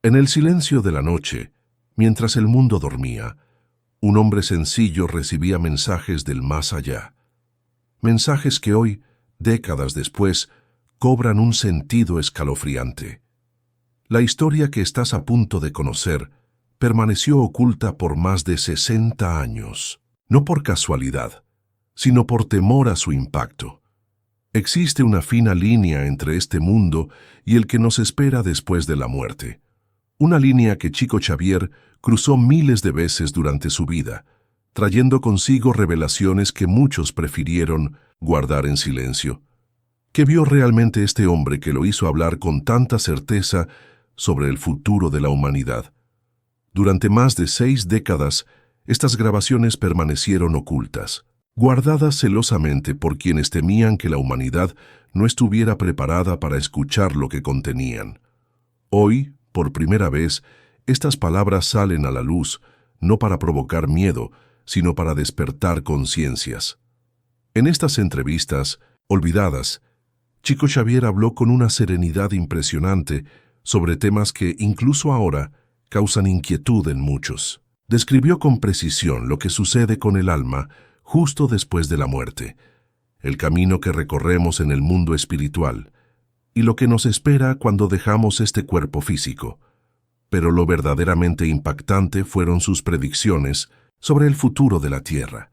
En el silencio de la noche, mientras el mundo dormía, un hombre sencillo recibía mensajes del más allá. Mensajes que hoy, décadas después, cobran un sentido escalofriante. La historia que estás a punto de conocer permaneció oculta por más de 60 años, no por casualidad, sino por temor a su impacto. Existe una fina línea entre este mundo y el que nos espera después de la muerte. Una línea que Chico Xavier cruzó miles de veces durante su vida, trayendo consigo revelaciones que muchos prefirieron guardar en silencio. ¿Qué vio realmente este hombre que lo hizo hablar con tanta certeza sobre el futuro de la humanidad? Durante más de 6 décadas, estas grabaciones permanecieron ocultas, guardadas celosamente por quienes temían que la humanidad no estuviera preparada para escuchar lo que contenían. Hoy, por primera vez, estas palabras salen a la luz, no para provocar miedo, sino para despertar conciencias. En estas entrevistas, olvidadas, Chico Xavier habló con una serenidad impresionante sobre temas que, incluso ahora, causan inquietud en muchos. Describió con precisión lo que sucede con el alma justo después de la muerte, el camino que recorremos en el mundo espiritual, y lo que nos espera cuando dejamos este cuerpo físico. Pero lo verdaderamente impactante fueron sus predicciones sobre el futuro de la Tierra.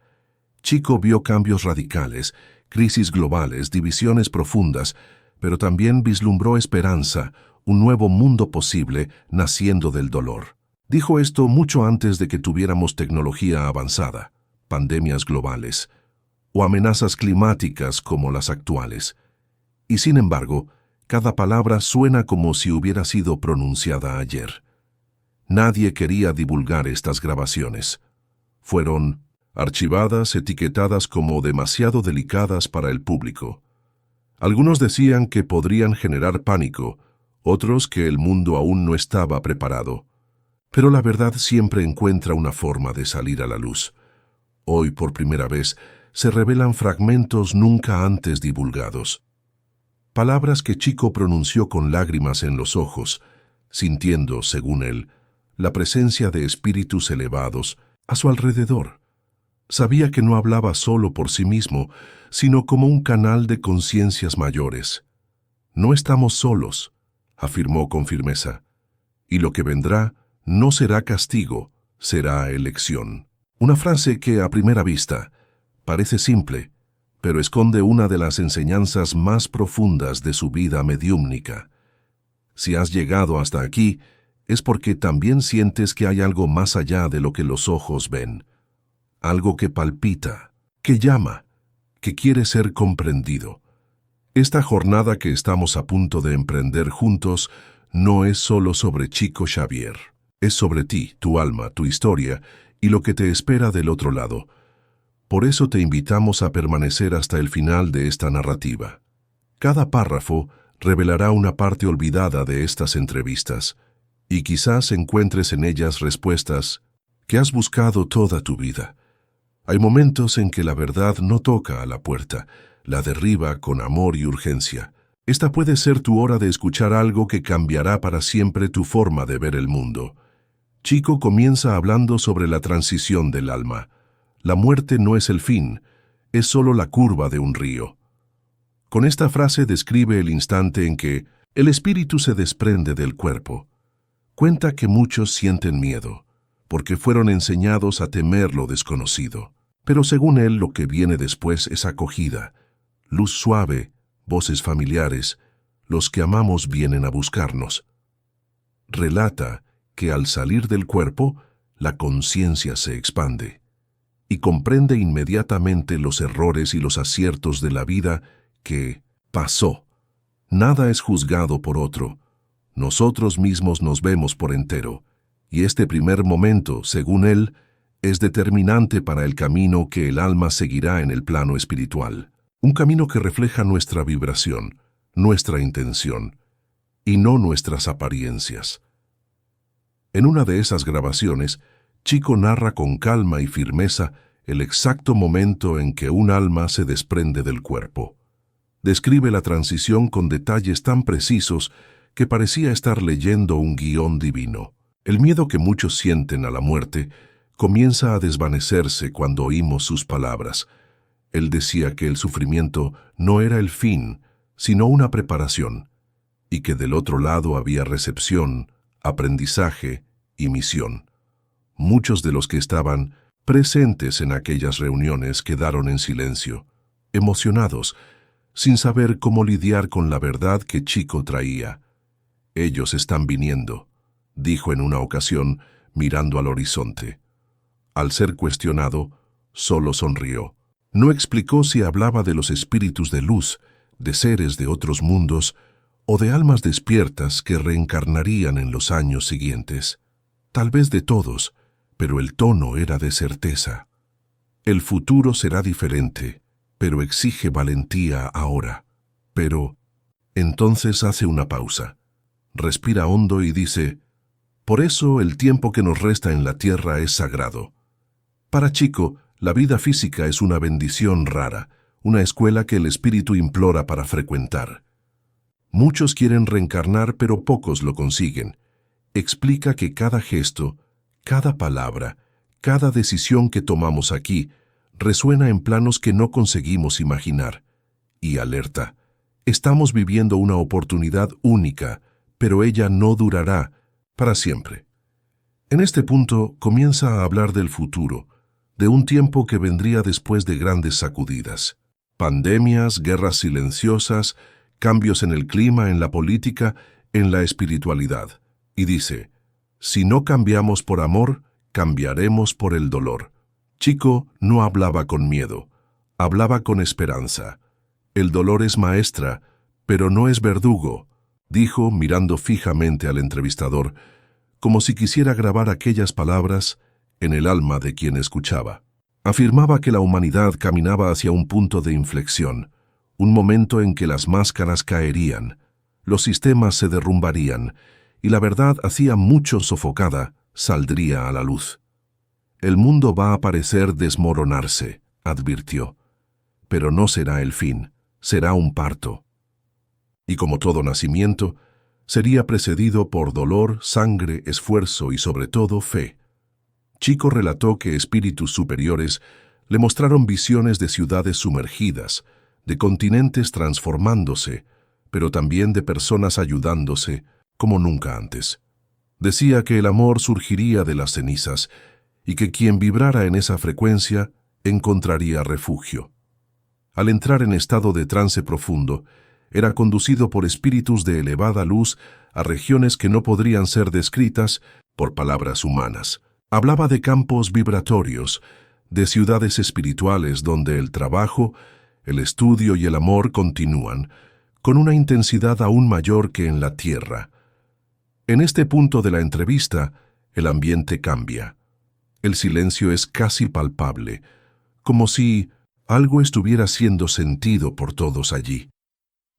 Chico vio cambios radicales, crisis globales, divisiones profundas, pero también vislumbró esperanza, un nuevo mundo posible naciendo del dolor. Dijo esto mucho antes de que tuviéramos tecnología avanzada, pandemias globales o amenazas climáticas como las actuales. Y sin embargo, cada palabra suena como si hubiera sido pronunciada ayer. Nadie quería divulgar estas grabaciones. Fueron archivadas, etiquetadas como demasiado delicadas para el público. Algunos decían que podrían generar pánico, otros que el mundo aún no estaba preparado. Pero la verdad siempre encuentra una forma de salir a la luz. Hoy, por primera vez, se revelan fragmentos nunca antes divulgados. Palabras que Chico pronunció con lágrimas en los ojos, sintiendo, según él, la presencia de espíritus elevados a su alrededor. Sabía que no hablaba solo por sí mismo, sino como un canal de conciencias mayores. No estamos solos, afirmó con firmeza, y lo que vendrá no será castigo, será elección. Una frase que, a primera vista, parece simple, pero esconde una de las enseñanzas más profundas de su vida mediúmnica. Si has llegado hasta aquí, es porque también sientes que hay algo más allá de lo que los ojos ven. Algo que palpita, que llama, que quiere ser comprendido. Esta jornada que estamos a punto de emprender juntos no es solo sobre Chico Xavier. Es sobre ti, tu alma, tu historia y lo que te espera del otro lado. Por eso te invitamos a permanecer hasta el final de esta narrativa. Cada párrafo revelará una parte olvidada de estas entrevistas, y quizás encuentres en ellas respuestas que has buscado toda tu vida. Hay momentos en que la verdad no toca a la puerta, la derriba con amor y urgencia. Esta puede ser tu hora de escuchar algo que cambiará para siempre tu forma de ver el mundo. Chico comienza hablando sobre la transición del alma. La muerte no es el fin, es solo la curva de un río. Con esta frase describe el instante en que el espíritu se desprende del cuerpo. Cuenta que muchos sienten miedo, porque fueron enseñados a temer lo desconocido. Pero según él, lo que viene después es acogida, luz suave, voces familiares, los que amamos vienen a buscarnos. Relata que al salir del cuerpo, la conciencia se expande y comprende inmediatamente los errores y los aciertos de la vida que pasó. Nada es juzgado por otro. Nosotros mismos nos vemos por entero, y este primer momento, según él, es determinante para el camino que el alma seguirá en el plano espiritual. Un camino que refleja nuestra vibración, nuestra intención, y no nuestras apariencias. En una de esas grabaciones, Chico narra con calma y firmeza el exacto momento en que un alma se desprende del cuerpo. Describe la transición con detalles tan precisos que parecía estar leyendo un guión divino. El miedo que muchos sienten a la muerte comienza a desvanecerse cuando oímos sus palabras. Él decía que el sufrimiento no era el fin, sino una preparación, y que del otro lado había recepción, aprendizaje y misión. Muchos de los que estaban presentes en aquellas reuniones quedaron en silencio, emocionados, sin saber cómo lidiar con la verdad que Chico traía. «Ellos están viniendo», dijo en una ocasión, mirando al horizonte. Al ser cuestionado, solo sonrió. No explicó si hablaba de los espíritus de luz, de seres de otros mundos o de almas despiertas que reencarnarían en los años siguientes. Tal vez de todos, pero el tono era de certeza. El futuro será diferente, pero exige valentía ahora. Pero entonces hace una pausa, respira hondo y dice: «Por eso el tiempo que nos resta en la tierra es sagrado». Para Chico, la vida física es una bendición rara, una escuela que el espíritu implora para frecuentar. Muchos quieren reencarnar, pero pocos lo consiguen. Explica que cada gesto, cada palabra, cada decisión que tomamos aquí resuena en planos que no conseguimos imaginar. Y alerta: estamos viviendo una oportunidad única, pero ella no durará para siempre. En este punto comienza a hablar del futuro, de un tiempo que vendría después de grandes sacudidas. Pandemias, guerras silenciosas, cambios en el clima, en la política, en la espiritualidad. Y dice: si no cambiamos por amor, cambiaremos por el dolor. Chico no hablaba con miedo, hablaba con esperanza. El dolor es maestra, pero no es verdugo, dijo mirando fijamente al entrevistador, como si quisiera grabar aquellas palabras en el alma de quien escuchaba. Afirmaba que la humanidad caminaba hacia un punto de inflexión, un momento en que las máscaras caerían, los sistemas se derrumbarían y la verdad, hacía mucho sofocada, saldría a la luz. El mundo va a parecer desmoronarse, advirtió, pero no será el fin, será un parto. Y como todo nacimiento, sería precedido por dolor, sangre, esfuerzo y sobre todo fe. Chico relató que espíritus superiores le mostraron visiones de ciudades sumergidas, de continentes transformándose, pero también de personas ayudándose como nunca antes. Decía que el amor surgiría de las cenizas y que quien vibrara en esa frecuencia encontraría refugio. Al entrar en estado de trance profundo, era conducido por espíritus de elevada luz a regiones que no podrían ser descritas por palabras humanas. Hablaba de campos vibratorios, de ciudades espirituales donde el trabajo, el estudio y el amor continúan, con una intensidad aún mayor que en la tierra. En este punto de la entrevista, el ambiente cambia. El silencio es casi palpable, como si algo estuviera siendo sentido por todos allí.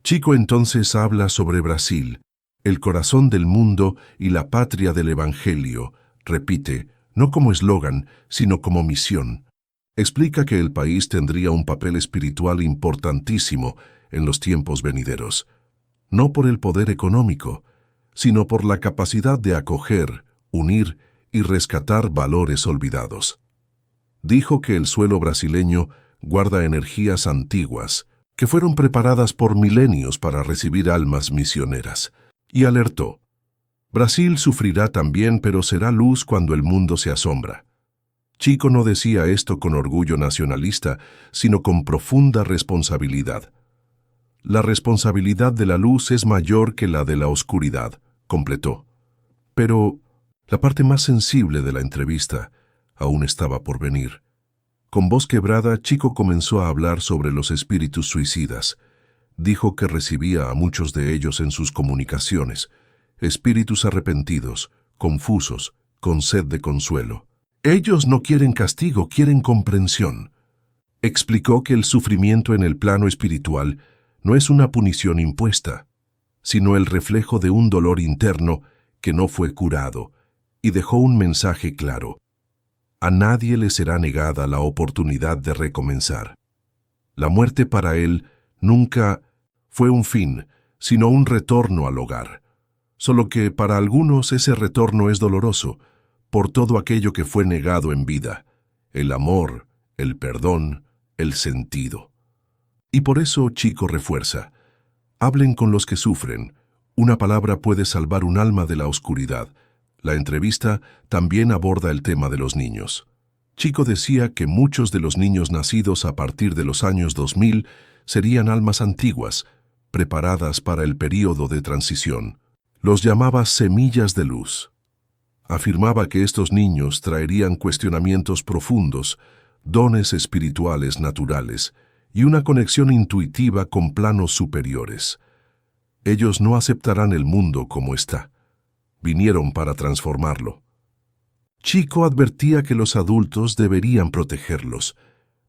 Chico entonces habla sobre Brasil, el corazón del mundo y la patria del Evangelio. Repite, no como eslogan, sino como misión. Explica que el país tendría un papel espiritual importantísimo en los tiempos venideros, no por el poder económico, sino por la capacidad de acoger, unir y rescatar valores olvidados. Dijo que el suelo brasileño guarda energías antiguas, que fueron preparadas por milenios para recibir almas misioneras, y alertó: Brasil sufrirá también, pero será luz cuando el mundo se asombra. Chico no decía esto con orgullo nacionalista, sino con profunda responsabilidad. La responsabilidad de la luz es mayor que la de la oscuridad, completó. Pero la parte más sensible de la entrevista aún estaba por venir. Con voz quebrada, Chico comenzó a hablar sobre los espíritus suicidas. Dijo que recibía a muchos de ellos en sus comunicaciones, espíritus arrepentidos, confusos, con sed de consuelo. Ellos no quieren castigo, quieren comprensión. Explicó que el sufrimiento en el plano espiritual no es una punición impuesta, sino el reflejo de un dolor interno que no fue curado, y dejó un mensaje claro: a nadie le será negada la oportunidad de recomenzar. La muerte para él nunca fue un fin, sino un retorno al hogar, solo que para algunos ese retorno es doloroso, por todo aquello que fue negado en vida, el amor, el perdón, el sentido. Y por eso Chico refuerza, hablen con los que sufren, una palabra puede salvar un alma de la oscuridad. La entrevista también aborda el tema de los niños. Chico decía que muchos de los niños nacidos a partir de los años 2000 serían almas antiguas, preparadas para el período de transición. Los llamaba semillas de luz. Afirmaba que estos niños traerían cuestionamientos profundos, dones espirituales naturales y una conexión intuitiva con planos superiores. Ellos no aceptarán el mundo como está. Vinieron para transformarlo. Chico advertía que los adultos deberían protegerlos,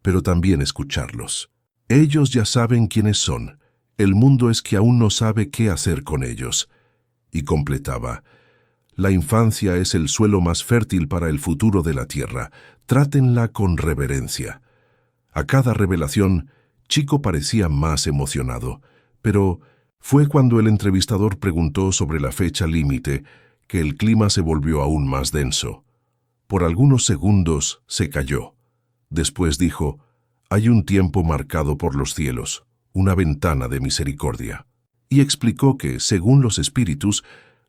pero también escucharlos. Ellos ya saben quiénes son. El mundo es que aún no sabe qué hacer con ellos. Y completaba, la infancia es el suelo más fértil para el futuro de la tierra. Trátenla con reverencia. A cada revelación, Chico parecía más emocionado, pero fue cuando el entrevistador preguntó sobre la fecha límite que el clima se volvió aún más denso. Por algunos segundos se calló. Después dijo, hay un tiempo marcado por los cielos, una ventana de misericordia. Y explicó que, según los espíritus,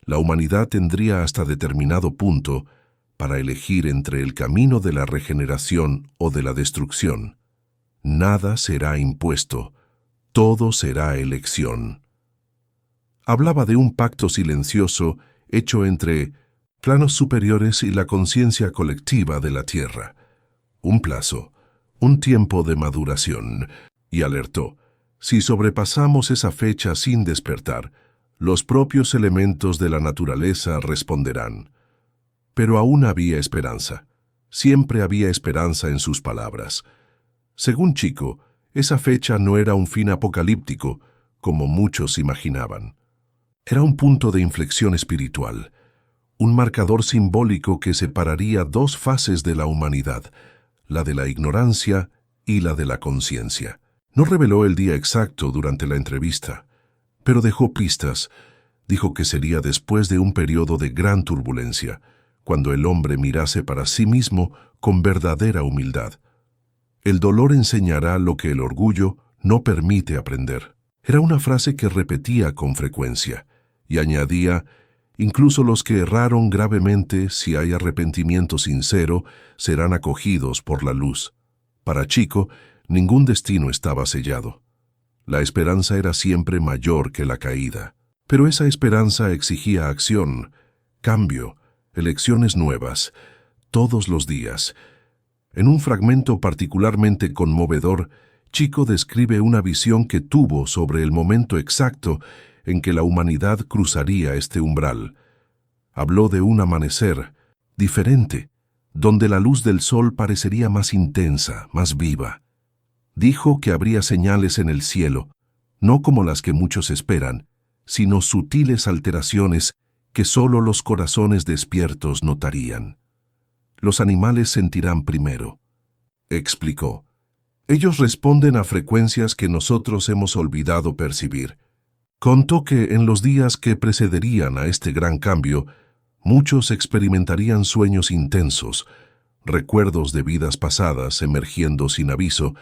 la humanidad tendría hasta determinado punto para elegir entre el camino de la regeneración o de la destrucción. Nada será impuesto, todo será elección. Hablaba de un pacto silencioso hecho entre planos superiores y la conciencia colectiva de la Tierra. Un plazo, un tiempo de maduración, y alertó, si sobrepasamos esa fecha sin despertar, los propios elementos de la naturaleza responderán. Pero aún había esperanza. Siempre había esperanza en sus palabras. Según Chico, esa fecha no era un fin apocalíptico, como muchos imaginaban. Era un punto de inflexión espiritual, un marcador simbólico que separaría dos fases de la humanidad, la de la ignorancia y la de la conciencia. No reveló el día exacto durante la entrevista, pero dejó pistas. Dijo que sería después de un periodo de gran turbulencia, cuando el hombre mirase para sí mismo con verdadera humildad. El dolor enseñará lo que el orgullo no permite aprender. Era una frase que repetía con frecuencia, y añadía, incluso los que erraron gravemente, si hay arrepentimiento sincero, serán acogidos por la luz. Para Chico, ningún destino estaba sellado. La esperanza era siempre mayor que la caída. Pero esa esperanza exigía acción, cambio, elecciones nuevas, todos los días. En un fragmento particularmente conmovedor, Chico describe una visión que tuvo sobre el momento exacto en que la humanidad cruzaría este umbral. Habló de un amanecer diferente, donde la luz del sol parecería más intensa, más viva. Dijo que habría señales en el cielo, no como las que muchos esperan, sino sutiles alteraciones que solo los corazones despiertos notarían. Los animales sentirán primero. Explicó. Ellos responden a frecuencias que nosotros hemos olvidado percibir. Contó que en los días que precederían a este gran cambio, muchos experimentarían sueños intensos, recuerdos de vidas pasadas emergiendo sin aviso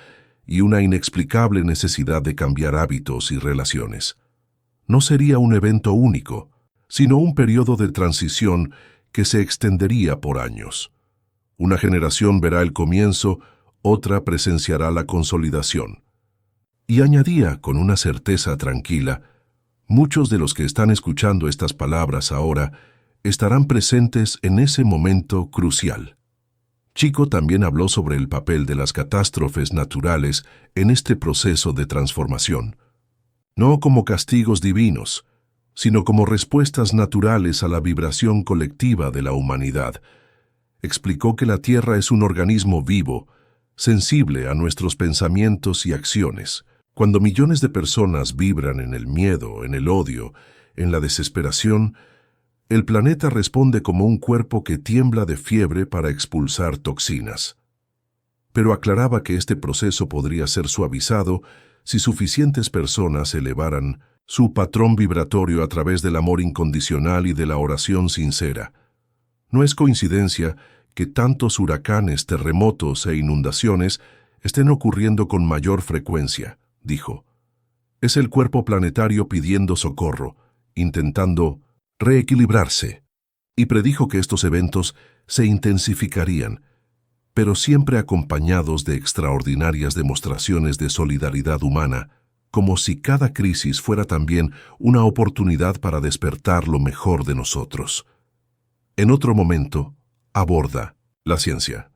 y una inexplicable necesidad de cambiar hábitos y relaciones. No sería un evento único, sino un periodo de transición que se extendería por años. Una generación verá el comienzo, otra presenciará la consolidación. Y añadía con una certeza tranquila, muchos de los que están escuchando estas palabras ahora estarán presentes en ese momento crucial. Chico también habló sobre el papel de las catástrofes naturales en este proceso de transformación. No como castigos divinos, sino como respuestas naturales a la vibración colectiva de la humanidad. Explicó que la Tierra es un organismo vivo, sensible a nuestros pensamientos y acciones. Cuando millones de personas vibran en el miedo, en el odio, en la desesperación, el planeta responde como un cuerpo que tiembla de fiebre para expulsar toxinas. Pero aclaraba que este proceso podría ser suavizado si suficientes personas elevaran su patrón vibratorio a través del amor incondicional y de la oración sincera. No es coincidencia que tantos huracanes, terremotos e inundaciones estén ocurriendo con mayor frecuencia, dijo. Es el cuerpo planetario pidiendo socorro, intentando reequilibrarse, y predijo que estos eventos se intensificarían, pero siempre acompañados de extraordinarias demostraciones de solidaridad humana, como si cada crisis fuera también una oportunidad para despertar lo mejor de nosotros. En otro momento, aborda la ciencia.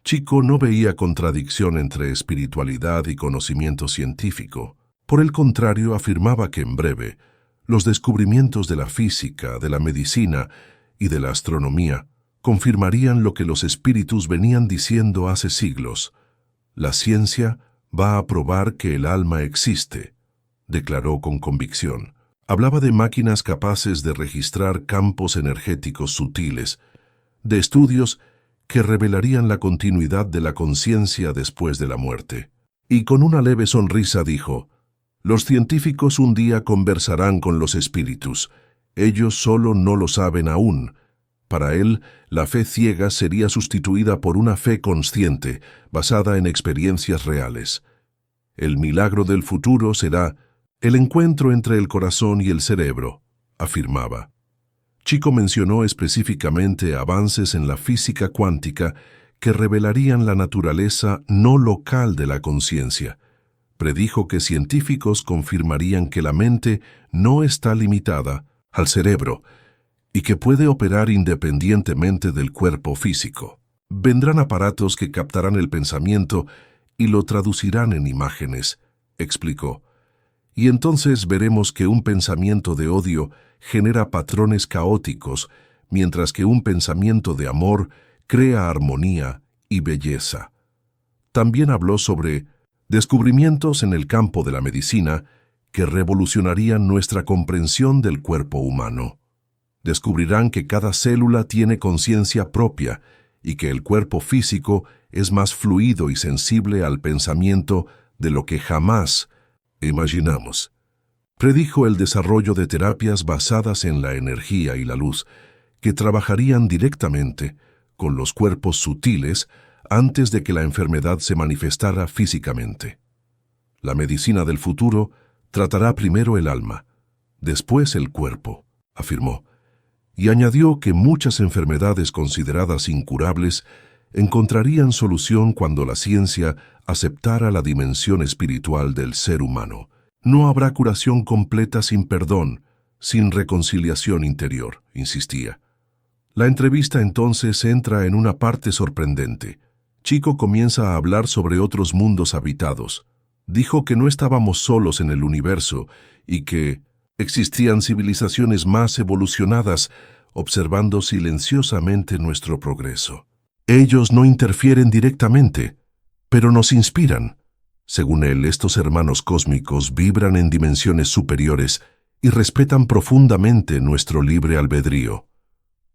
Chico no veía contradicción entre espiritualidad y conocimiento científico. Por el contrario, afirmaba que en breve, los descubrimientos de la física, de la medicina y de la astronomía confirmarían lo que los espíritus venían diciendo hace siglos. La ciencia va a probar que el alma existe, declaró con convicción. Hablaba de máquinas capaces de registrar campos energéticos sutiles, de estudios que revelarían la continuidad de la conciencia después de la muerte. Y con una leve sonrisa dijo: los científicos un día conversarán con los espíritus. Ellos solo no lo saben aún. Para él, la fe ciega sería sustituida por una fe consciente, basada en experiencias reales. El milagro del futuro será el encuentro entre el corazón y el cerebro, afirmaba. Chico mencionó específicamente avances en la física cuántica que revelarían la naturaleza no local de la conciencia. Predijo que científicos confirmarían que la mente no está limitada al cerebro y que puede operar independientemente del cuerpo físico. Vendrán aparatos que captarán el pensamiento y lo traducirán en imágenes, explicó. Y entonces veremos que un pensamiento de odio genera patrones caóticos, mientras que un pensamiento de amor crea armonía y belleza. También habló sobre descubrimientos en el campo de la medicina que revolucionarían nuestra comprensión del cuerpo humano. Descubrirán que cada célula tiene conciencia propia y que el cuerpo físico es más fluido y sensible al pensamiento de lo que jamás imaginamos. Predijo el desarrollo de terapias basadas en la energía y la luz, que trabajarían directamente con los cuerpos sutiles antes de que la enfermedad se manifestara físicamente. La medicina del futuro tratará primero el alma, después el cuerpo, afirmó, y añadió que muchas enfermedades consideradas incurables encontrarían solución cuando la ciencia aceptara la dimensión espiritual del ser humano. No habrá curación completa sin perdón, sin reconciliación interior, insistía. La entrevista entonces entra en una parte sorprendente. Chico comienza a hablar sobre otros mundos habitados. Dijo que no estábamos solos en el universo y que existían civilizaciones más evolucionadas observando silenciosamente nuestro progreso. Ellos no interfieren directamente, pero nos inspiran. Según él, estos hermanos cósmicos vibran en dimensiones superiores y respetan profundamente nuestro libre albedrío.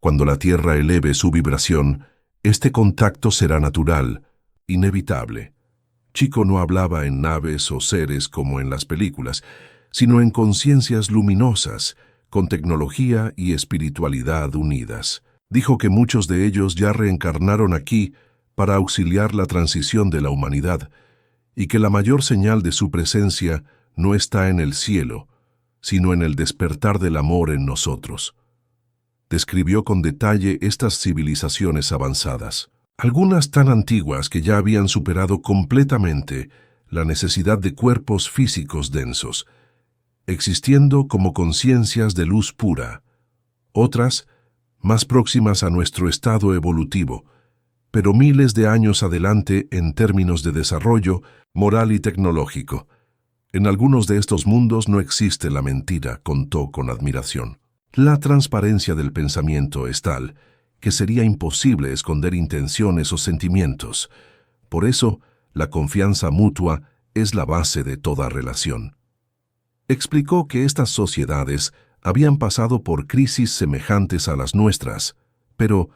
Cuando la Tierra eleve su vibración, este contacto será natural, inevitable. Chico no hablaba en naves o seres como en las películas, sino en conciencias luminosas, con tecnología y espiritualidad unidas. Dijo que muchos de ellos ya reencarnaron aquí para auxiliar la transición de la humanidad, y que la mayor señal de su presencia no está en el cielo, sino en el despertar del amor en nosotros. Describió con detalle estas civilizaciones avanzadas, algunas tan antiguas que ya habían superado completamente la necesidad de cuerpos físicos densos, existiendo como conciencias de luz pura, otras más próximas a nuestro estado evolutivo, pero miles de años adelante en términos de desarrollo moral y tecnológico. En algunos de estos mundos no existe la mentira, contó con admiración. La transparencia del pensamiento es tal que sería imposible esconder intenciones o sentimientos. Por eso, la confianza mutua es la base de toda relación. Explicó que estas sociedades habían pasado por crisis semejantes a las nuestras, pero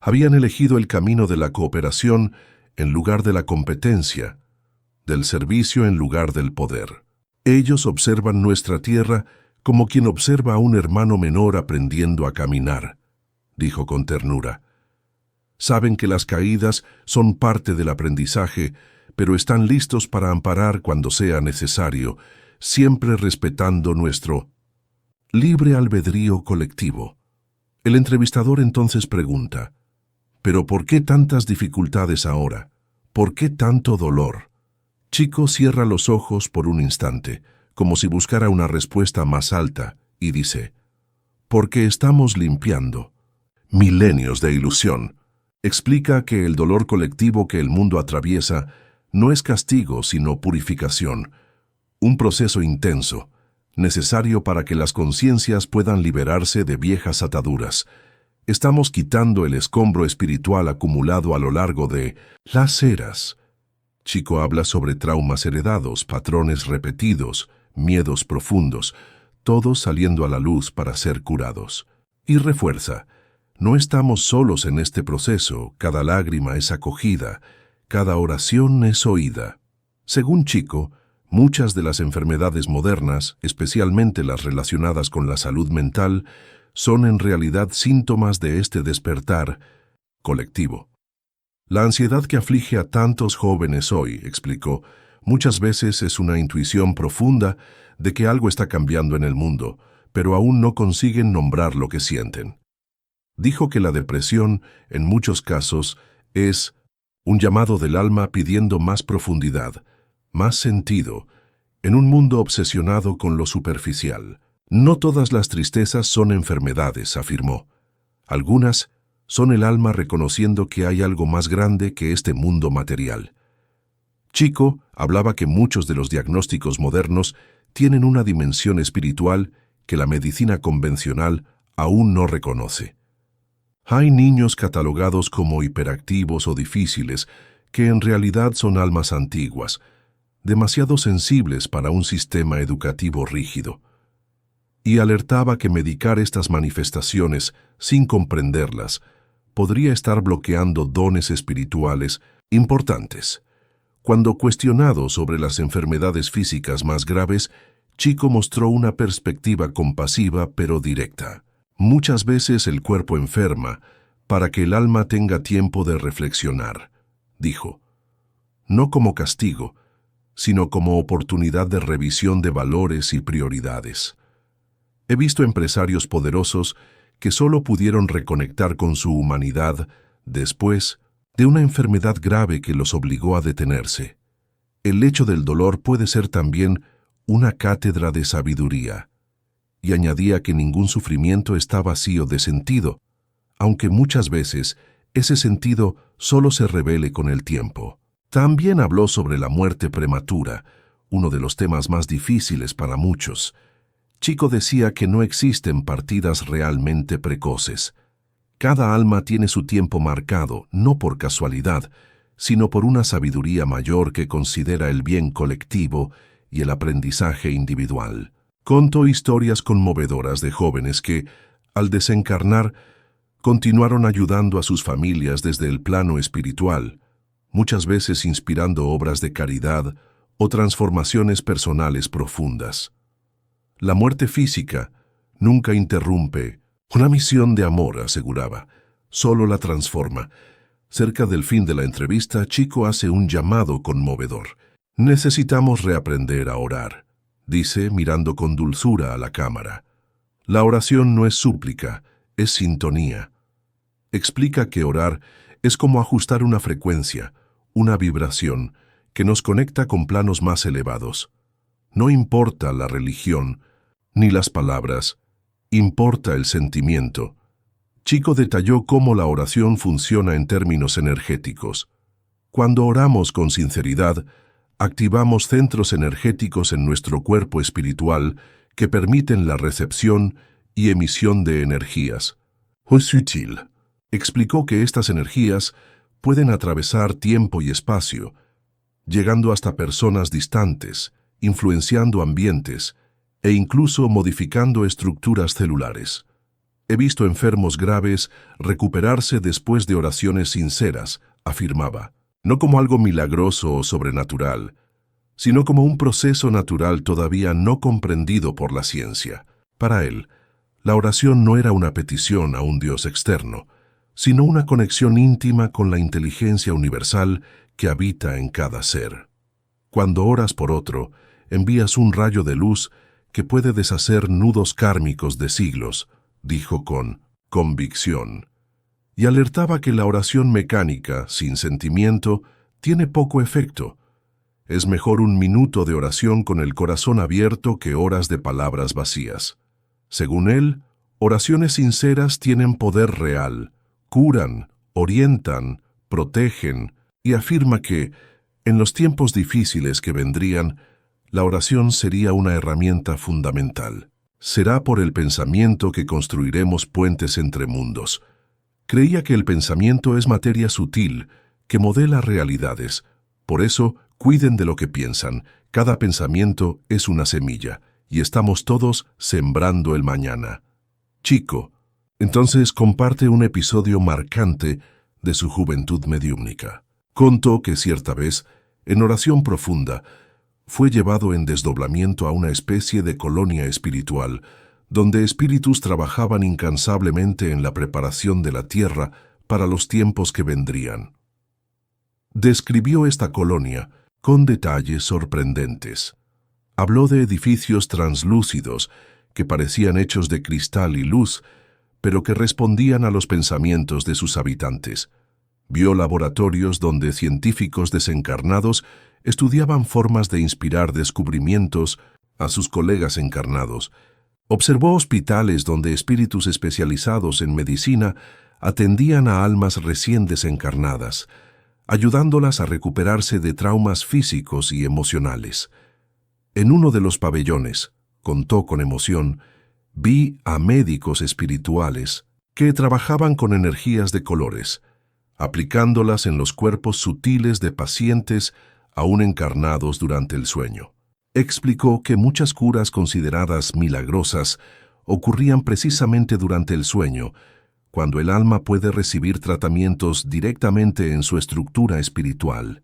habían elegido el camino de la cooperación en lugar de la competencia, del servicio en lugar del poder. Ellos observan nuestra tierra como quien observa a un hermano menor aprendiendo a caminar, dijo con ternura. Saben que las caídas son parte del aprendizaje, pero están listos para amparar cuando sea necesario, siempre respetando nuestro libre albedrío colectivo. El entrevistador entonces pregunta, ¿pero por qué tantas dificultades ahora? ¿Por qué tanto dolor? Chico cierra los ojos por un instante, como si buscara una respuesta más alta, y dice, porque estamos limpiando milenios de ilusión. Explica que el dolor colectivo que el mundo atraviesa no es castigo, sino purificación, un proceso intenso, necesario para que las conciencias puedan liberarse de viejas ataduras. Estamos quitando el escombro espiritual acumulado a lo largo de las eras. Chico habla sobre traumas heredados, patrones repetidos, miedos profundos, todos saliendo a la luz para ser curados. Y refuerza, no estamos solos en este proceso, cada lágrima es acogida, cada oración es oída. Según Chico, muchas de las enfermedades modernas, especialmente las relacionadas con la salud mental, son en realidad síntomas de este despertar colectivo. La ansiedad que aflige a tantos jóvenes hoy, explicó, muchas veces es una intuición profunda de que algo está cambiando en el mundo, pero aún no consiguen nombrar lo que sienten. Dijo que la depresión, en muchos casos, es un llamado del alma pidiendo más profundidad, más sentido, en un mundo obsesionado con lo superficial. No todas las tristezas son enfermedades, afirmó. Algunas son el alma reconociendo que hay algo más grande que este mundo material. Chico hablaba que muchos de los diagnósticos modernos tienen una dimensión espiritual que la medicina convencional aún no reconoce. Hay niños catalogados como hiperactivos o difíciles que en realidad son almas antiguas, demasiado sensibles para un sistema educativo rígido. Y alertaba que medicar estas manifestaciones sin comprenderlas podría estar bloqueando dones espirituales importantes. Cuando cuestionado sobre las enfermedades físicas más graves, Chico mostró una perspectiva compasiva pero directa. Muchas veces el cuerpo enferma para que el alma tenga tiempo de reflexionar, dijo. No como castigo, sino como oportunidad de revisión de valores y prioridades. He visto empresarios poderosos que solo pudieron reconectar con su humanidad después de una enfermedad grave que los obligó a detenerse. El hecho del dolor puede ser también una cátedra de sabiduría. Y añadía que ningún sufrimiento está vacío de sentido, aunque muchas veces ese sentido solo se revele con el tiempo. También habló sobre la muerte prematura, uno de los temas más difíciles para muchos. Chico decía que no existen partidas realmente precoces. Cada alma tiene su tiempo marcado, no por casualidad, sino por una sabiduría mayor que considera el bien colectivo y el aprendizaje individual. Contó historias conmovedoras de jóvenes que, al desencarnar, continuaron ayudando a sus familias desde el plano espiritual, muchas veces inspirando obras de caridad o transformaciones personales profundas. La muerte física nunca interrumpe una misión de amor, aseguraba, solo la transforma. Cerca del fin de la entrevista, Chico hace un llamado conmovedor. Necesitamos reaprender a orar, dice mirando con dulzura a la cámara. La oración no es súplica, es sintonía. Explica que orar es como ajustar una frecuencia, una vibración, que nos conecta con planos más elevados. No importa la religión, ni las palabras, importa el sentimiento. Chico detalló cómo la oración funciona en términos energéticos. Cuando oramos con sinceridad, activamos centros energéticos en nuestro cuerpo espiritual que permiten la recepción y emisión de energías. Es sutil. Explicó que estas energías pueden atravesar tiempo y espacio, llegando hasta personas distantes, influenciando ambientes e incluso modificando estructuras celulares. He visto enfermos graves recuperarse después de oraciones sinceras, afirmaba, no como algo milagroso o sobrenatural, sino como un proceso natural todavía no comprendido por la ciencia. Para él, la oración no era una petición a un Dios externo, sino una conexión íntima con la inteligencia universal que habita en cada ser. Cuando oras por otro, envías un rayo de luz que puede deshacer nudos kármicos de siglos, dijo con convicción, y alertaba que la oración mecánica, sin sentimiento, tiene poco efecto. Es mejor un minuto de oración con el corazón abierto que horas de palabras vacías. Según él, oraciones sinceras tienen poder real, curan, orientan, protegen, y afirma que, en los tiempos difíciles que vendrían, la oración sería una herramienta fundamental. Será por el pensamiento que construiremos puentes entre mundos. Creía que el pensamiento es materia sutil, que modela realidades. Por eso, cuiden de lo que piensan. Cada pensamiento es una semilla, y estamos todos sembrando el mañana. Chico, entonces comparte un episodio marcante de su juventud mediúmnica. Contó que cierta vez, en oración profunda, fue llevado en desdoblamiento a una especie de colonia espiritual, donde espíritus trabajaban incansablemente en la preparación de la tierra para los tiempos que vendrían. Describió esta colonia con detalles sorprendentes. Habló de edificios translúcidos que parecían hechos de cristal y luz, pero que respondían a los pensamientos de sus habitantes. Vio laboratorios donde científicos desencarnados estudiaban formas de inspirar descubrimientos a sus colegas encarnados. Observó hospitales donde espíritus especializados en medicina atendían a almas recién desencarnadas, ayudándolas a recuperarse de traumas físicos y emocionales. En uno de los pabellones, contó con emoción, vi a médicos espirituales que trabajaban con energías de colores, aplicándolas en los cuerpos sutiles de pacientes aún encarnados durante el sueño. Explicó que muchas curas consideradas milagrosas ocurrían precisamente durante el sueño, cuando el alma puede recibir tratamientos directamente en su estructura espiritual.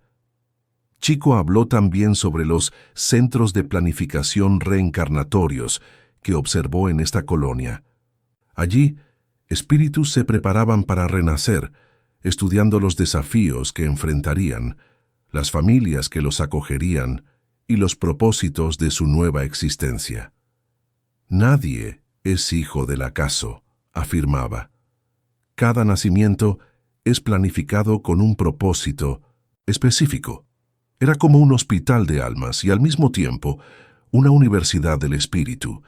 Chico habló también sobre los centros de planificación reencarnatorios que observó en esta colonia. Allí, espíritus se preparaban para renacer, estudiando los desafíos que enfrentarían, las familias que los acogerían y los propósitos de su nueva existencia. Nadie es hijo del acaso, afirmaba. Cada nacimiento es planificado con un propósito específico. Era como un hospital de almas y al mismo tiempo una universidad del espíritu.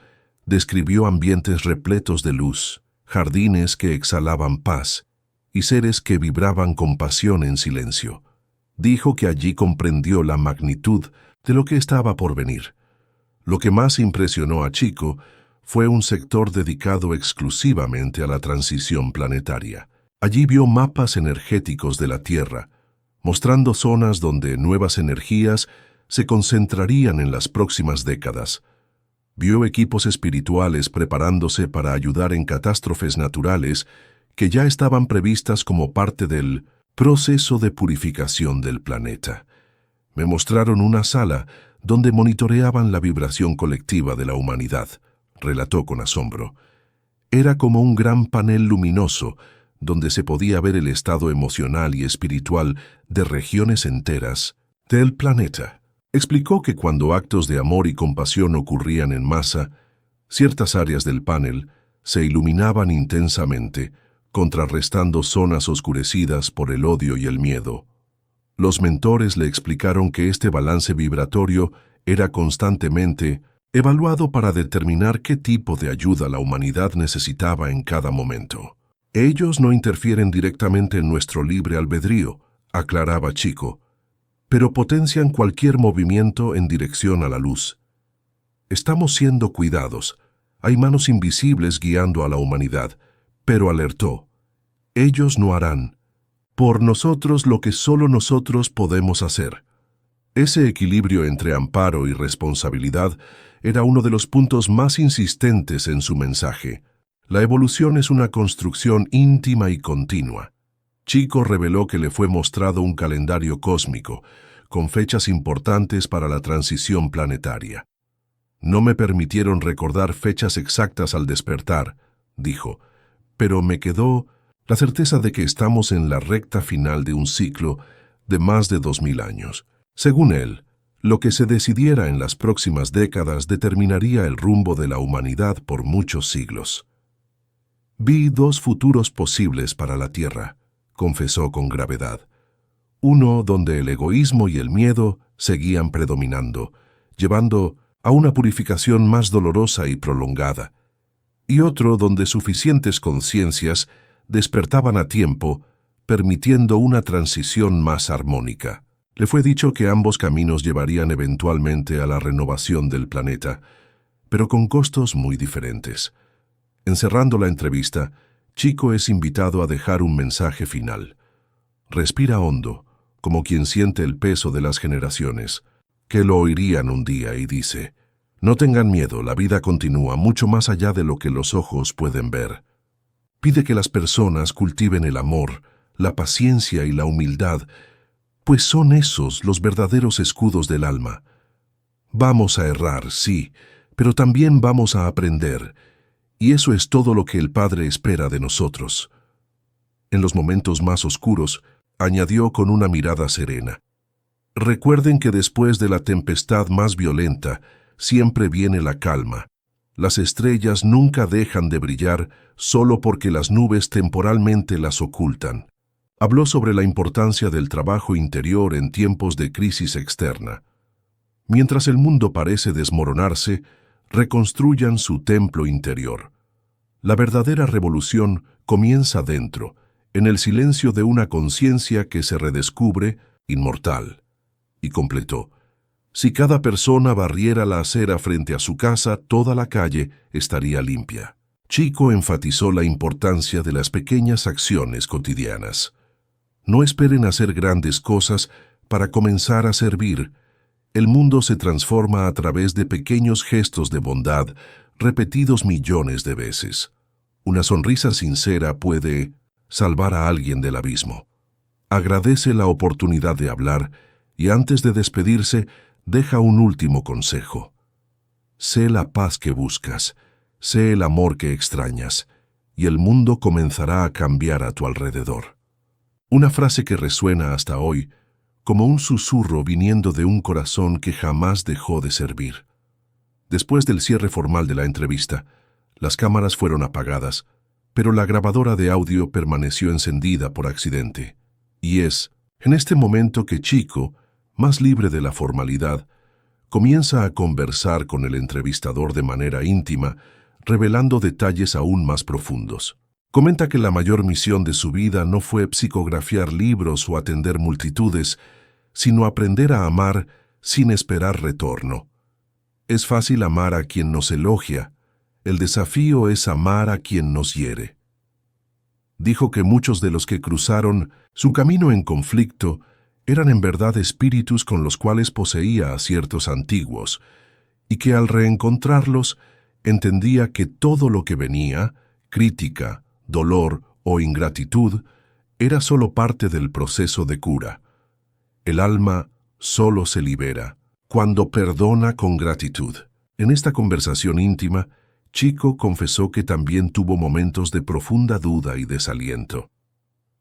Describió ambientes repletos de luz, jardines que exhalaban paz y seres que vibraban con pasión en silencio. Dijo que allí comprendió la magnitud de lo que estaba por venir. Lo que más impresionó a Chico fue un sector dedicado exclusivamente a la transición planetaria. Allí vio mapas energéticos de la Tierra, mostrando zonas donde nuevas energías se concentrarían en las próximas décadas. Vio equipos espirituales preparándose para ayudar en catástrofes naturales que ya estaban previstas como parte del proceso de purificación del planeta. Me mostraron una sala donde monitoreaban la vibración colectiva de la humanidad, relató con asombro. Era como un gran panel luminoso donde se podía ver el estado emocional y espiritual de regiones enteras del planeta. Explicó que cuando actos de amor y compasión ocurrían en masa, ciertas áreas del panel se iluminaban intensamente, contrarrestando zonas oscurecidas por el odio y el miedo. Los mentores le explicaron que este balance vibratorio era constantemente evaluado para determinar qué tipo de ayuda la humanidad necesitaba en cada momento. Ellos no interfieren directamente en nuestro libre albedrío, aclaraba Chico, pero potencian cualquier movimiento en dirección a la luz. Estamos siendo cuidados. Hay manos invisibles guiando a la humanidad, pero alertó. Ellos no harán por nosotros lo que solo nosotros podemos hacer. Ese equilibrio entre amparo y responsabilidad era uno de los puntos más insistentes en su mensaje. La evolución es una construcción íntima y continua. Chico reveló que le fue mostrado un calendario cósmico, con fechas importantes para la transición planetaria. No me permitieron recordar fechas exactas al despertar, dijo, pero me quedó la certeza de que estamos en la recta final de un ciclo de más de 2000 años. Según él, lo que se decidiera en las próximas décadas determinaría el rumbo de la humanidad por muchos siglos. Vi dos futuros posibles para la Tierra, confesó con gravedad. Uno donde el egoísmo y el miedo seguían predominando, llevando a una purificación más dolorosa y prolongada, y otro donde suficientes conciencias despertaban a tiempo, permitiendo una transición más armónica. Le fue dicho que ambos caminos llevarían eventualmente a la renovación del planeta, pero con costos muy diferentes. Encerrando la entrevista, Chico es invitado a dejar un mensaje final. Respira hondo, como quien siente el peso de las generaciones, que lo oirían un día, y dice: no tengan miedo, la vida continúa mucho más allá de lo que los ojos pueden ver. Pide que las personas cultiven el amor, la paciencia y la humildad, pues son esos los verdaderos escudos del alma. Vamos a errar, sí, pero también vamos a aprender, y eso es todo lo que el Padre espera de nosotros. En los momentos más oscuros, añadió con una mirada serena: recuerden que después de la tempestad más violenta, siempre viene la calma. Las estrellas nunca dejan de brillar solo porque las nubes temporalmente las ocultan. Habló sobre la importancia del trabajo interior en tiempos de crisis externa. Mientras el mundo parece desmoronarse, reconstruyan su templo interior. La verdadera revolución comienza dentro, en el silencio de una conciencia que se redescubre inmortal. Y completó: si cada persona barriera la acera frente a su casa, toda la calle estaría limpia. Chico enfatizó la importancia de las pequeñas acciones cotidianas. No esperen hacer grandes cosas para comenzar a servir. El mundo se transforma a través de pequeños gestos de bondad, repetidos millones de veces. Una sonrisa sincera puede salvar a alguien del abismo. Agradece la oportunidad de hablar y antes de despedirse, deja un último consejo. Sé la paz que buscas, sé el amor que extrañas, y el mundo comenzará a cambiar a tu alrededor. Una frase que resuena hasta hoy, como un susurro viniendo de un corazón que jamás dejó de servir. Después del cierre formal de la entrevista, las cámaras fueron apagadas, pero la grabadora de audio permaneció encendida por accidente. Y es en este momento que Chico, más libre de la formalidad, comienza a conversar con el entrevistador de manera íntima, revelando detalles aún más profundos. Comenta que la mayor misión de su vida no fue psicografiar libros o atender multitudes, sino aprender a amar sin esperar retorno. Es fácil amar a quien nos elogia, el desafío es amar a quien nos hiere. Dijo que muchos de los que cruzaron su camino en conflicto eran en verdad espíritus con los cuales poseía a ciertos antiguos, y que al reencontrarlos entendía que todo lo que venía, crítica, dolor o ingratitud, era solo parte del proceso de cura. El alma solo se libera cuando perdona con gratitud. En esta conversación íntima, Chico confesó que también tuvo momentos de profunda duda y desaliento.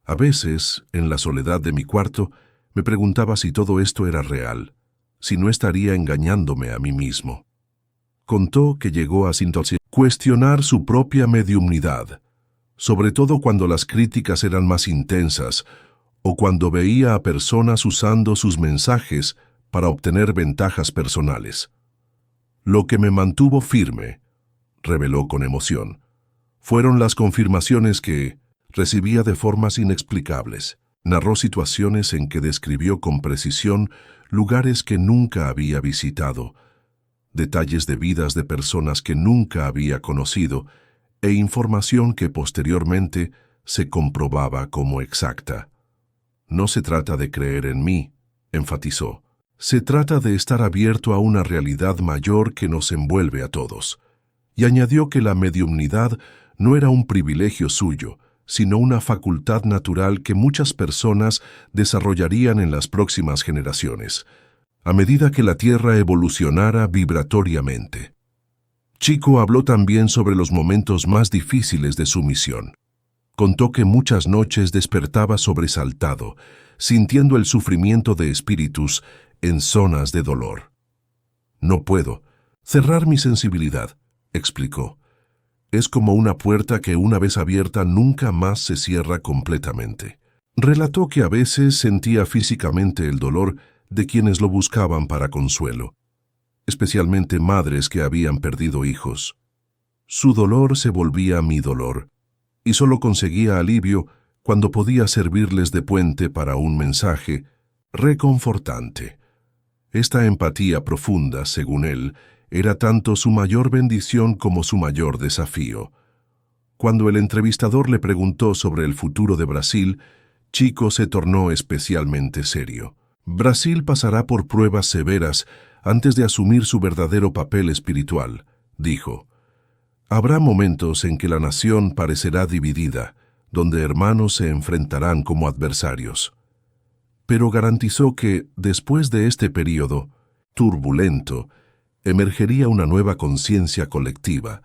A veces, en la soledad de mi cuarto, me preguntaba si todo esto era real, si no estaría engañándome a mí mismo. Contó que llegó a cuestionar su propia mediumnidad, sobre todo cuando las críticas eran más intensas o cuando veía a personas usando sus mensajes para obtener ventajas personales. Lo que me mantuvo firme, reveló con emoción, fueron las confirmaciones que recibía de formas inexplicables. Narró situaciones en que describió con precisión lugares que nunca había visitado, detalles de vidas de personas que nunca había conocido e información que posteriormente se comprobaba como exacta. No se trata de creer en mí, enfatizó. Se trata de estar abierto a una realidad mayor que nos envuelve a todos. Y añadió que la mediumnidad no era un privilegio suyo, sino una facultad natural que muchas personas desarrollarían en las próximas generaciones, a medida que la Tierra evolucionara vibratoriamente. Chico habló también sobre los momentos más difíciles de su misión. Contó que muchas noches despertaba sobresaltado, sintiendo el sufrimiento de espíritus en zonas de dolor. «No puedo cerrar mi sensibilidad», explicó. «Es como una puerta que una vez abierta nunca más se cierra completamente». Relató que a veces sentía físicamente el dolor de quienes lo buscaban para consuelo, especialmente madres que habían perdido hijos. Su dolor se volvía mi dolor, y solo conseguía alivio cuando podía servirles de puente para un mensaje reconfortante. Esta empatía profunda, según él, era tanto su mayor bendición como su mayor desafío. Cuando el entrevistador le preguntó sobre el futuro de Brasil, Chico se tornó especialmente serio. «Brasil pasará por pruebas severas antes de asumir su verdadero papel espiritual», dijo. «Habrá momentos en que la nación parecerá dividida, donde hermanos se enfrentarán como adversarios». Pero garantizó que, después de este período turbulento, emergería una nueva conciencia colectiva,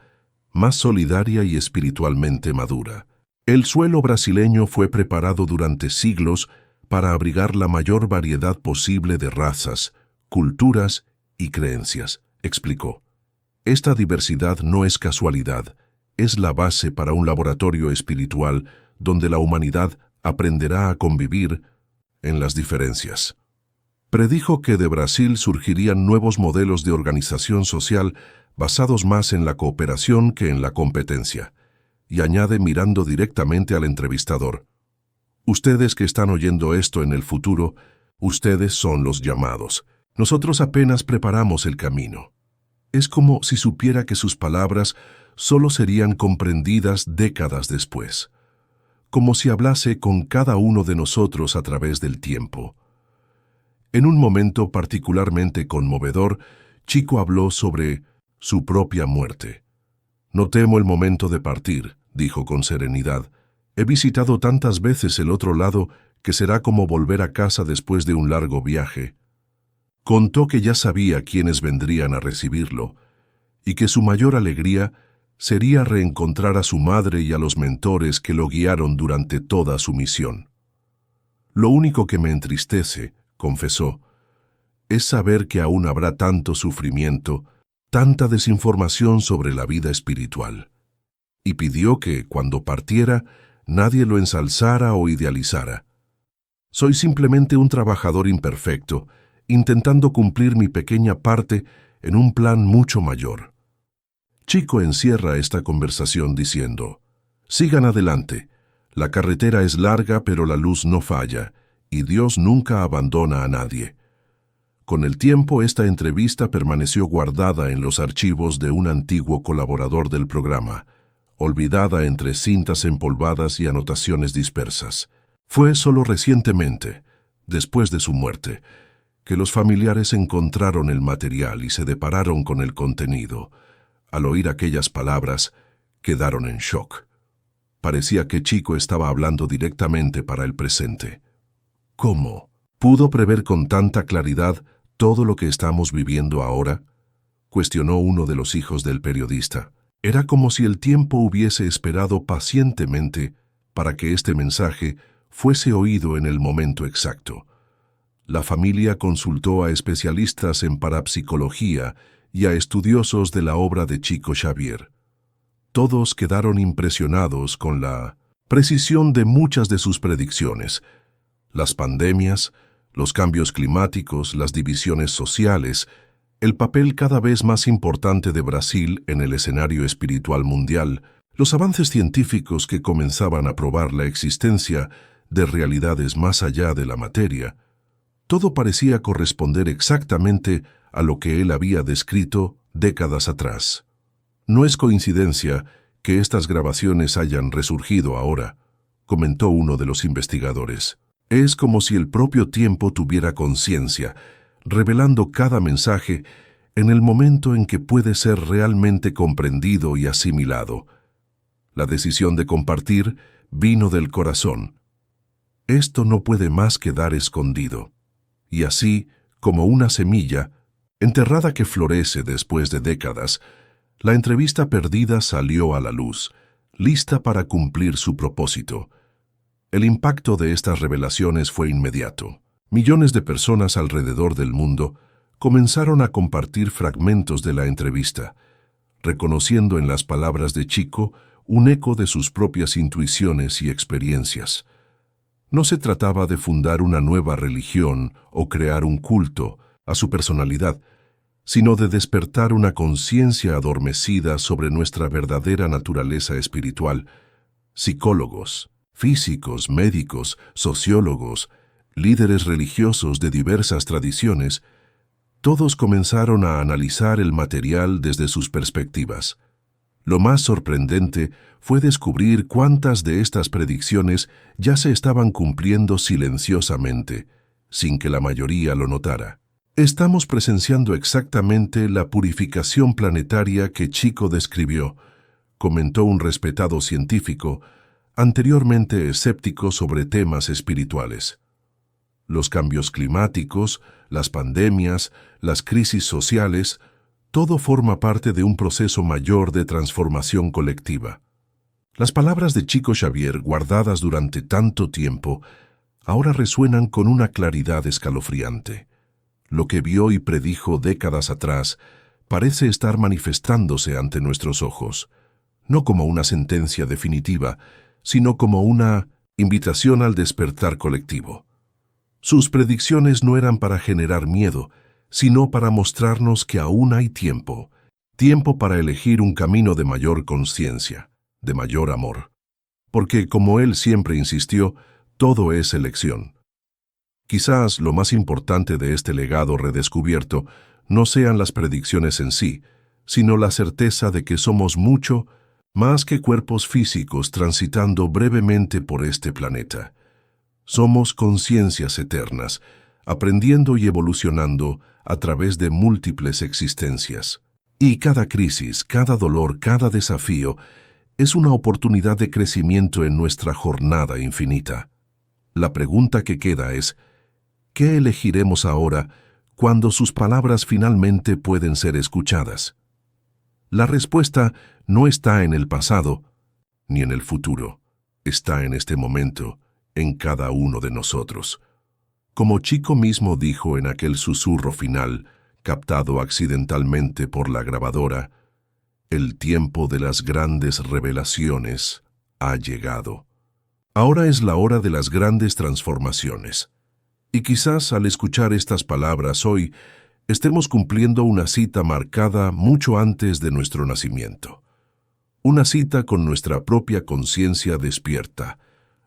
más solidaria y espiritualmente madura. El suelo brasileño fue preparado durante siglos para abrigar la mayor variedad posible de razas, culturas y creencias, explicó. Esta diversidad no es casualidad, es la base para un laboratorio espiritual donde la humanidad aprenderá a convivir en las diferencias. Predijo que de Brasil surgirían nuevos modelos de organización social basados más en la cooperación que en la competencia, y añade mirando directamente al entrevistador: «Ustedes que están oyendo esto en el futuro, ustedes son los llamados. Nosotros apenas preparamos el camino». Es como si supiera que sus palabras solo serían comprendidas décadas después, como si hablase con cada uno de nosotros a través del tiempo. En un momento particularmente conmovedor, Chico habló sobre su propia muerte. «No temo el momento de partir», dijo con serenidad. «He visitado tantas veces el otro lado que será como volver a casa después de un largo viaje». Contó que ya sabía quiénes vendrían a recibirlo y que su mayor alegría sería reencontrar a su madre y a los mentores que lo guiaron durante toda su misión. «Lo único que me entristece», confesó, «es saber que aún habrá tanto sufrimiento, tanta desinformación sobre la vida espiritual». Y pidió que, cuando partiera, nadie lo ensalzara o idealizara. «Soy simplemente un trabajador imperfecto, intentando cumplir mi pequeña parte en un plan mucho mayor». Chico encierra esta conversación diciendo: «Sigan adelante. La carretera es larga, pero la luz no falla, y Dios nunca abandona a nadie». Con el tiempo, esta entrevista permaneció guardada en los archivos de un antiguo colaborador del programa, olvidada entre cintas empolvadas y anotaciones dispersas. Fue solo recientemente, después de su muerte, que los familiares encontraron el material y se depararon con el contenido. Al oír aquellas palabras, quedaron en shock. Parecía que Chico estaba hablando directamente para el presente. «¿Cómo pudo prever con tanta claridad todo lo que estamos viviendo ahora?», cuestionó uno de los hijos del periodista. Era como si el tiempo hubiese esperado pacientemente para que este mensaje fuese oído en el momento exacto. La familia consultó a especialistas en parapsicología y a estudiosos de la obra de Chico Xavier. Todos quedaron impresionados con la precisión de muchas de sus predicciones. Las pandemias, los cambios climáticos, las divisiones sociales, el papel cada vez más importante de Brasil en el escenario espiritual mundial, los avances científicos que comenzaban a probar la existencia de realidades más allá de la materia. Todo parecía corresponder exactamente a lo que él había descrito décadas atrás. «No es coincidencia que estas grabaciones hayan resurgido ahora», comentó uno de los investigadores. «Es como si el propio tiempo tuviera conciencia, revelando cada mensaje en el momento en que puede ser realmente comprendido y asimilado. La decisión de compartir vino del corazón. Esto no puede más quedar escondido. Y así, como una semilla, enterrada que florece después de décadas, la entrevista perdida salió a la luz, lista para cumplir su propósito. El impacto de estas revelaciones fue inmediato. Millones de personas alrededor del mundo comenzaron a compartir fragmentos de la entrevista, reconociendo en las palabras de Chico un eco de sus propias intuiciones y experiencias. No se trataba de fundar una nueva religión o crear un culto a su personalidad, sino de despertar una conciencia adormecida sobre nuestra verdadera naturaleza espiritual. Psicólogos, físicos, médicos, sociólogos, líderes religiosos de diversas tradiciones, todos comenzaron a analizar el material desde sus perspectivas. Lo más sorprendente fue descubrir cuántas de estas predicciones ya se estaban cumpliendo silenciosamente, sin que la mayoría lo notara. Estamos presenciando exactamente la purificación planetaria que Chico describió, comentó un respetado científico, anteriormente escéptico sobre temas espirituales. Los cambios climáticos, las pandemias, las crisis sociales, todo forma parte de un proceso mayor de transformación colectiva. Las palabras de Chico Xavier, guardadas durante tanto tiempo, ahora resuenan con una claridad escalofriante. Lo que vio y predijo décadas atrás parece estar manifestándose ante nuestros ojos, no como una sentencia definitiva, sino como una invitación al despertar colectivo. Sus predicciones no eran para generar miedo, sino para mostrarnos que aún hay tiempo para elegir un camino de mayor conciencia, de mayor amor. Porque, como él siempre insistió, todo es elección. Quizás lo más importante de este legado redescubierto no sean las predicciones en sí, sino la certeza de que somos mucho más que cuerpos físicos transitando brevemente por este planeta. Somos conciencias eternas, aprendiendo y evolucionando a través de múltiples existencias. Y cada crisis, cada dolor, cada desafío es una oportunidad de crecimiento en nuestra jornada infinita. La pregunta que queda es, ¿qué elegiremos ahora cuando sus palabras finalmente pueden ser escuchadas? La respuesta no está en el pasado ni en el futuro, está en este momento, en cada uno de nosotros. Como Chico mismo dijo en aquel susurro final, captado accidentalmente por la grabadora, el tiempo de las grandes revelaciones ha llegado. Ahora es la hora de las grandes transformaciones. Y quizás al escuchar estas palabras hoy, estemos cumpliendo una cita marcada mucho antes de nuestro nacimiento. Una cita con nuestra propia conciencia despierta,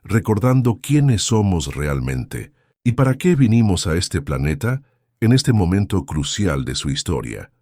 recordando quiénes somos realmente y para qué vinimos a este planeta en este momento crucial de su historia.